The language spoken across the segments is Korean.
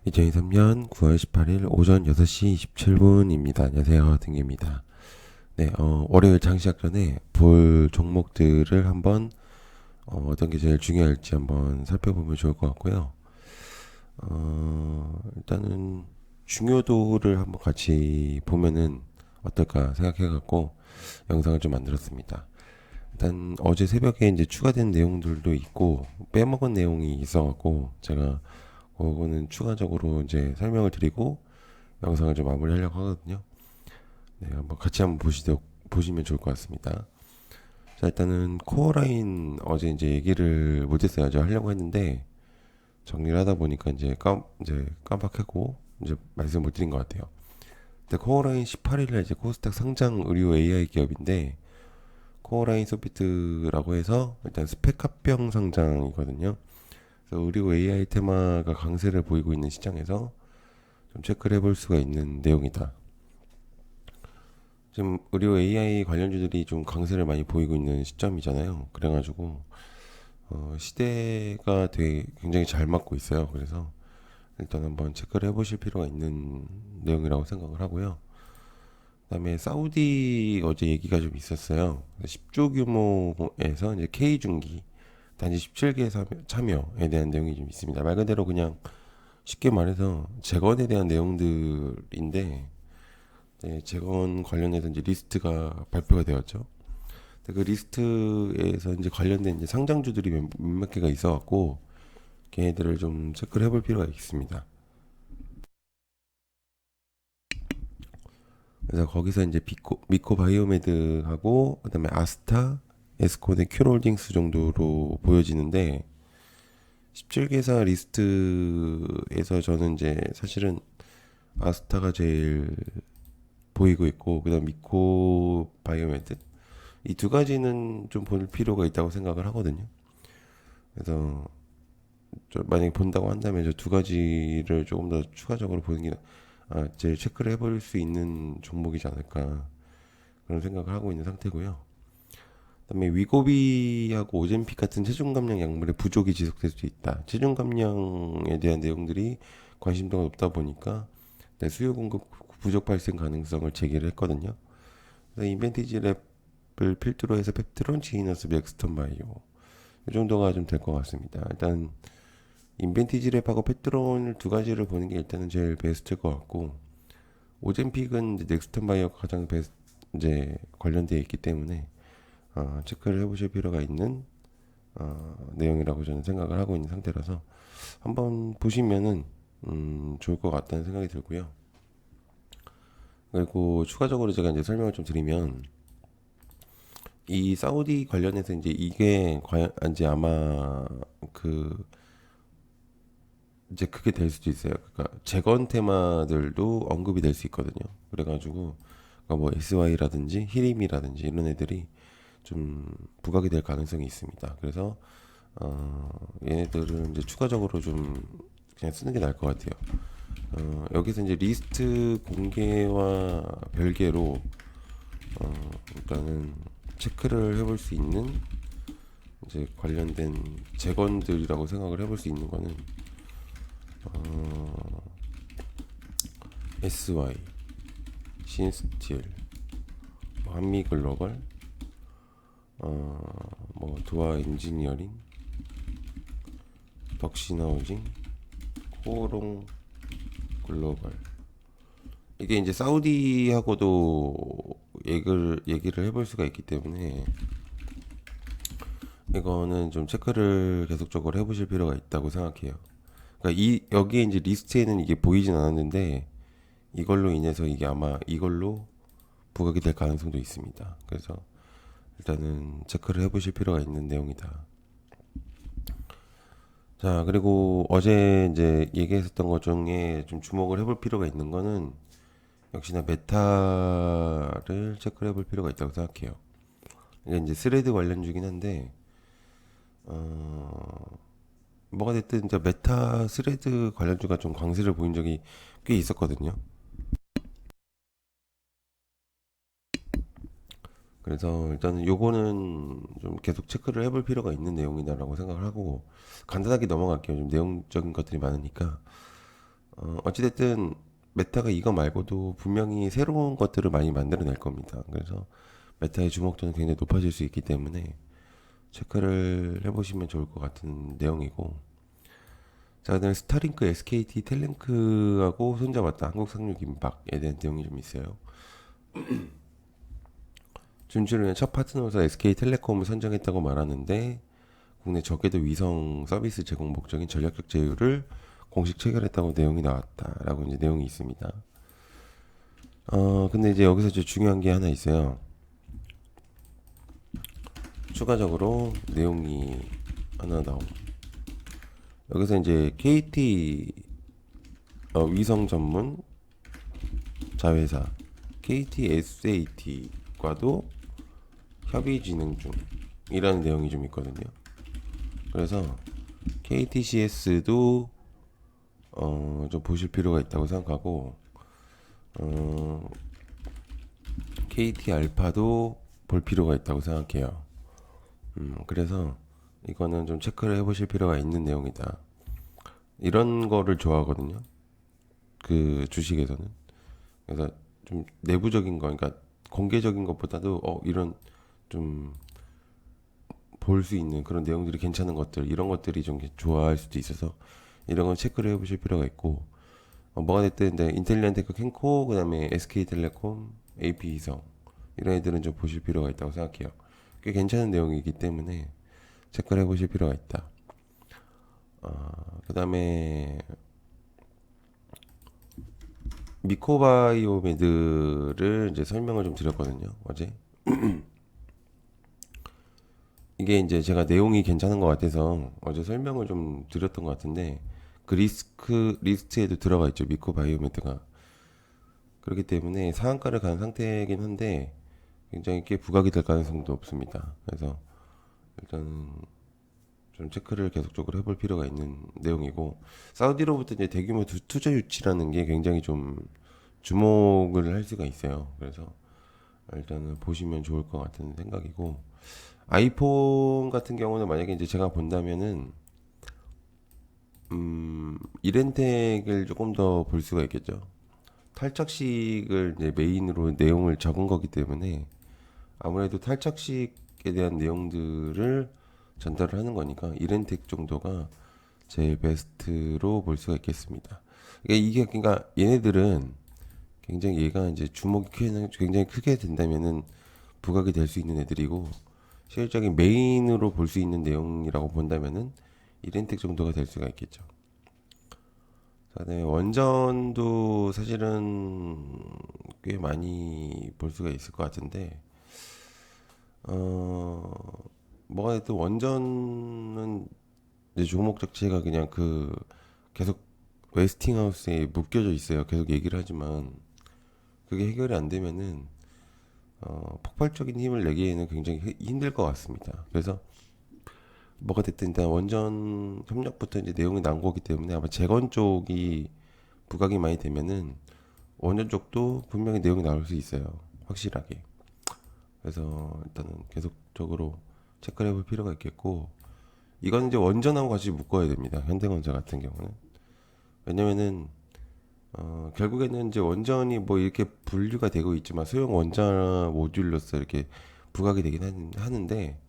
2023년 9월 18일 오전 6시 27분입니다. 안녕하세요. 등기입니다. 네, 월요일 장시작 전에 볼 종목들을 한번 어떤 게 제일 중요할지 한번 살펴보면 좋을 것 같고요. 일단은 중요도를 한번 같이 보면은 어떨까 생각해갖고 영상을 좀 만들었습니다. 일단 어제 새벽에 이제 추가된 내용들도 있고 빼먹은 내용이 있어갖고 제가 그거는 추가적으로 이제 설명을 드리고 영상을 좀 마무리하려고 하거든요. 네, 한번 같이 한번 보시면 좋을 것 같습니다. 자, 일단은 코어라인 어제 이제 얘기를 못했어요. 저 하려고 했는데 정리를 하다 보니까 이제 깜빡하고 이제 말씀 못 드린 것 같아요. 근데 코어라인 18일에 이제 코스닥 상장 의류 AI 기업인데 코어라인 소피트라고 해서 일단 스펙 합병 상장이거든요. 그래서 의류 AI 테마가 강세를 보이고 있는 시장에서 좀 체크를 해볼 수가 있는 내용이다. 지금 의료 AI 관련주들이 좀 강세를 많이 보이고 있는 시점이잖아요. 그래가지고 시대가 되게 굉장히 잘 맞고 있어요. 그래서 일단 한번 체크를 해보실 필요가 있는 내용이라고 생각을 하고요. 그다음에 사우디 어제 얘기가 좀 있었어요. 10조 규모에서 이제 K중기 단지 17개 참여에 대한 내용이 좀 있습니다. 말 그대로 그냥 쉽게 말해서 재건에 대한 내용들인데 네, 재건 관련해서 이제 리스트가 발표가 되었죠. 그 리스트에서 이제 관련된 이제 상장주들이 몇몇 개가 있어갖고 걔네들을 좀 체크를 해볼 필요가 있습니다. 그래서 거기서 이제 미코 바이오메드하고 그다음에 아스타, 에스코네, 큐홀딩스 정도로 보여지는데 17개사 리스트에서 저는 이제 사실은 아스타가 제일 보이고 있고 그다음 미코 바이오메드 이 두 가지는 좀 볼 필요가 있다고 생각을 하거든요. 그래서 만약에 본다고 한다면 저 두 가지를 조금 더 추가적으로 보는 게 제일 체크를 해볼 수 있는 종목이지 않을까 그런 생각을 하고 있는 상태고요. 그다음에 위고비하고 오젬픽 같은 체중 감량 약물의 부족이 지속될 수 있다. 체중 감량에 대한 내용들이 관심도가 높다 보니까 수요 공급 부족 발생 가능성을 제기를 했거든요. 그래서 인벤티지 랩을 필두로 해서 펩트론, 지이너스, 맥스턴 바이오 이 정도가 좀 될 것 같습니다. 일단 인벤티지 랩하고 펩트론을 두 가지를 보는 게 일단은 제일 베스트일 것 같고 오젠픽은 이제 넥스턴 바이오가 가장 이제 관련되어 있기 때문에 체크를 해보실 필요가 있는 내용이라고 저는 생각을 하고 있는 상태라서 한번 보시면은 좋을 것 같다는 생각이 들고요. 그리고 추가적으로 제가 이제 설명을 좀 드리면 이 사우디 관련해서 이제 이게 과연 이제 아마 그 이제 그게 될 수도 있어요. 그러니까 재건 테마들도 언급이 될 수 있거든요. 그래가지고 그러니까 뭐 SY라든지 히림이라든지 이런 애들이 좀 부각이 될 가능성이 있습니다. 그래서 얘네들은 이제 추가적으로 좀 그냥 쓰는 게 나을 것 같아요. 여기서 이제 리스트 공개와 별개로 일단은 체크를 해볼 수 있는 이제 관련된 재건들이라고 생각을 해볼 수 있는 거는 SY, 신스틸, 한미글로벌, 뭐 도아 엔지니어링, 덕신하우징, 코롱 글로벌. 이게 이제 사우디하고도 얘기를 해볼 수가 있기 때문에 이거는 좀 체크를 계속적으로 해보실 필요가 있다고 생각해요. 그러니까 여기에 이제 리스트에는 이게 보이진 않았는데 이걸로 인해서 이게 아마 이걸로 부각이 될 가능성도 있습니다. 그래서 일단은 체크를 해보실 필요가 있는 내용이다. 자, 그리고 어제 이제 얘기했었던 것 중에 좀 주목을 해볼 필요가 있는 거는 역시나 메타를 체크를 해볼 필요가 있다고 생각해요. 이게 이제 스레드 관련주긴 한데, 뭐가 됐든 이제 메타 스레드 관련주가 좀 강세를 보인 적이 꽤 있었거든요. 그래서 일단은 요거는 좀 계속 체크를 해볼 필요가 있는 내용이다라고 생각을 하고 간단하게 넘어갈게요. 좀 내용적인 것들이 많으니까 어찌됐든 메타가 이거 말고도 분명히 새로운 것들을 많이 만들어낼 겁니다. 그래서 메타의 주목도는 굉장히 높아질 수 있기 때문에 체크를 해보시면 좋을 것 같은 내용이고, 자, 그다음에 스타링크 SKT 텔링크하고 손잡았다 한국 상륙 임박에 대한 내용이 좀 있어요. 준추는 첫 파트너로서 SK텔레콤을 선정했다고 말하는데 국내 적게도 위성 서비스 제공 목적인 전략적 제휴를 공식 체결했다고 내용이 나왔다라고 이제 내용이 있습니다. 근데 이제 여기서 이제 중요한 게 하나 있어요. 추가적으로 내용이 하나 나옴. 여기서 이제 KT 위성 전문 자회사 KTSAT과도 협의 진행 중이라는 내용이 좀 있거든요. 그래서 KTCS도 좀 보실 필요가 있다고 생각하고, KT 알파도 볼 필요가 있다고 생각해요. 그래서 이거는 좀 체크를 해보실 필요가 있는 내용이다. 이런 거를 좋아하거든요. 그 주식에서는. 그래서 좀 내부적인 거, 그러니까 공개적인 것보다도 이런 좀 볼 수 있는 그런 내용들이 괜찮은 것들, 이런 것들이 좀 좋아할 수도 있어서 이런 건 체크를 해보실 필요가 있고, 뭐가 됐든 인텔리안테크 캔코, 그다음에 SK텔레콤, AP위성 이런 애들은 좀 보실 필요가 있다고 생각해요. 꽤 괜찮은 내용이기 때문에 체크를 해보실 필요가 있다. 그다음에 미코바이오메드를 이제 설명을 좀 드렸거든요, 어제. 이게 이제 제가 내용이 괜찮은 것 같아서 어제 설명을 좀 드렸던 것 같은데, 그 리스트에도 들어가 있죠, 미코바이오메드가. 그렇기 때문에 상한가를 간 상태이긴 한데 굉장히 꽤 부각이 될 가능성도 없습니다. 그래서 일단 좀 체크를 계속적으로 해볼 필요가 있는 내용이고, 사우디로부터 이제 대규모 투자 유치라는 게 굉장히 좀 주목을 할 수가 있어요. 그래서 일단은 보시면 좋을 것 같은 생각이고, 아이폰 같은 경우는 만약에 이제 제가 본다면은 이렌텍을 조금 더 볼 수가 있겠죠. 탈착식을 이제 메인으로 내용을 적은 거기 때문에 아무래도 탈착식에 대한 내용들을 전달을 하는 거니까 이렌텍 정도가 제일 베스트로 볼 수가 있겠습니다. 그러니까 얘네들은 굉장히 얘가 이제 굉장히 크게 된다면은 부각이 될 수 있는 애들이고, 실질적인 메인으로 볼 수 있는 내용이라고 본다면은 이렌텍 정도가 될 수가 있겠죠. 그다음에 원전도 사실은 꽤 많이 볼 수가 있을 것 같은데, 뭐가 됐든 원전은 이제 종목 자체가 그냥 계속 웨스팅하우스에 묶여져 있어요. 계속 얘기를 하지만 그게 해결이 안 되면은 폭발적인 힘을 내기에는 굉장히 힘들 것 같습니다. 그래서 뭐가 됐든 일단 원전 협력부터 이제 내용이 나온 거기 때문에 아마 재건 쪽이 부각이 많이 되면은 원전 쪽도 분명히 내용이 나올 수 있어요. 확실하게. 그래서 일단은 계속적으로 체크를 해볼 필요가 있겠고, 이건 이제 원전하고 같이 묶어야 됩니다. 현대건설 같은 경우는. 왜냐면은 결국에는 이제 원전이 뭐 이렇게 분류가 되고 있지만 소형 원전 모듈로서 이렇게 부각이 되긴 하는데,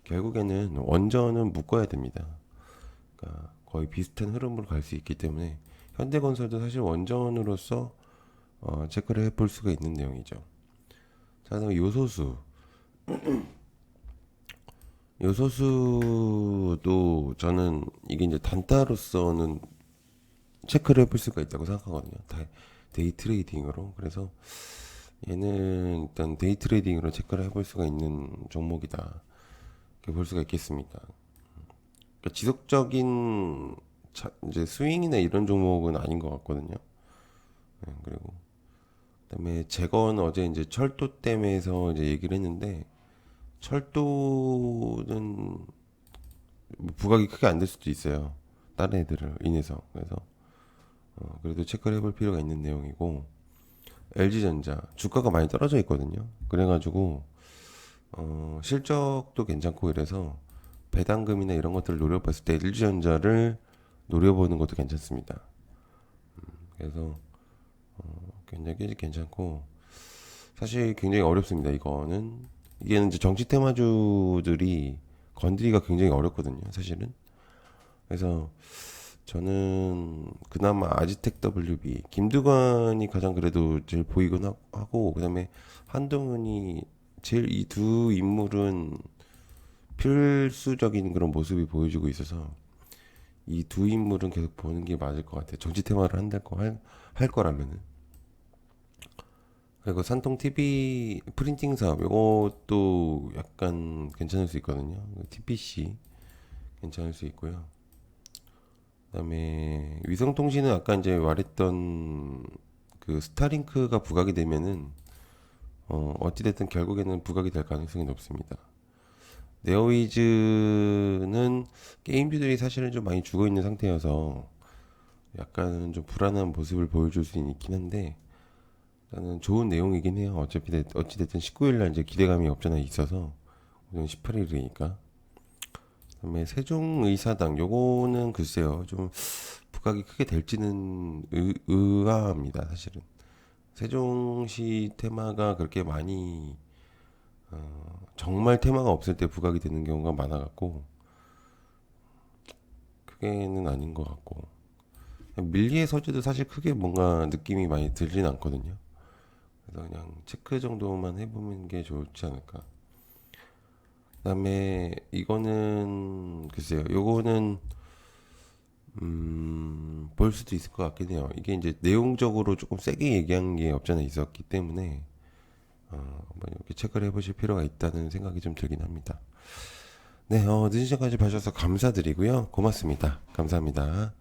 결국에는 원전은 묶어야 됩니다. 그러니까 거의 비슷한 흐름으로 갈 수 있기 때문에 현대건설도 사실 원전으로서 체크를 해볼 수가 있는 내용이죠. 자, 그다음에 요소수도 저는 이게 이제 단타로서는 체크를 해볼 수가 있다고 생각하거든요. 데이 트레이딩으로. 그래서 얘는 일단 데이 트레이딩으로 체크를 해볼 수가 있는 종목이다, 이렇게 볼 수가 있겠습니다. 그러니까 지속적인 이제 스윙이나 이런 종목은 아닌 것 같거든요. 네, 그리고 그다음에 재건 어제 이제 철도 때문에서 이제 얘기를 했는데, 철도는 뭐 부각이 크게 안 될 수도 있어요. 다른 애들을 인해서. 그래서 그래도 체크를 해볼 필요가 있는 내용이고, LG전자 주가가 많이 떨어져 있거든요. 그래가지고 실적도 괜찮고 이래서 배당금이나 이런 것들을 노려봤을 때 LG전자를 노려보는 것도 괜찮습니다. 그래서 굉장히 괜찮고, 사실 굉장히 어렵습니다. 이게 이제 정치 테마주들이 건드리기가 굉장히 어렵거든요, 사실은. 그래서 저는 그나마 아지텍 WB 김두관이 가장 그래도 제일 보이곤 하고, 그다음에 한동훈이 제일, 이 두 인물은 필수적인 그런 모습이 보여주고 있어서 이 두 인물은 계속 보는 게 맞을 것 같아요. 정치 테마를 할 거라면은. 그리고 산통 TV 프린팅 사업 이것도 약간 괜찮을 수 있거든요. TPC 괜찮을 수 있고요. 그다음에 위성통신은 아까 이제 말했던 그 스타링크가 부각이 되면은 어찌됐든 결국에는 부각이 될 가능성이 높습니다. 네오위즈는 게임주들이 사실은 좀 많이 죽어 있는 상태여서 약간 좀 불안한 모습을 보여줄 수 있긴 한데, 나는 좋은 내용이긴 해요. 어찌됐든 19일 날 이제 기대감이 없잖아 있어서, 오늘 18일이니까. 그다음에 세종의사당 요거는 글쎄요, 좀 부각이 크게 될지는 의아합니다, 사실은. 세종시 테마가 그렇게 많이 정말 테마가 없을 때 부각이 되는 경우가 많아갖고 크게는 아닌 것 같고, 밀리의 서재도 사실 크게 뭔가 느낌이 많이 들진 않거든요. 그래서 그냥 체크 정도만 해보는 게 좋지 않을까. 그다음에 이거는 글쎄요, 요거는 볼 수도 있을 것 같긴 해요. 이게 이제 내용적으로 조금 세게 얘기한 게 없잖아 있었기 때문에 한번 이렇게 체크를 해보실 필요가 있다는 생각이 좀 들긴 합니다. 네, 늦은 시간까지 봐주셔서 감사드리고요. 고맙습니다. 감사합니다.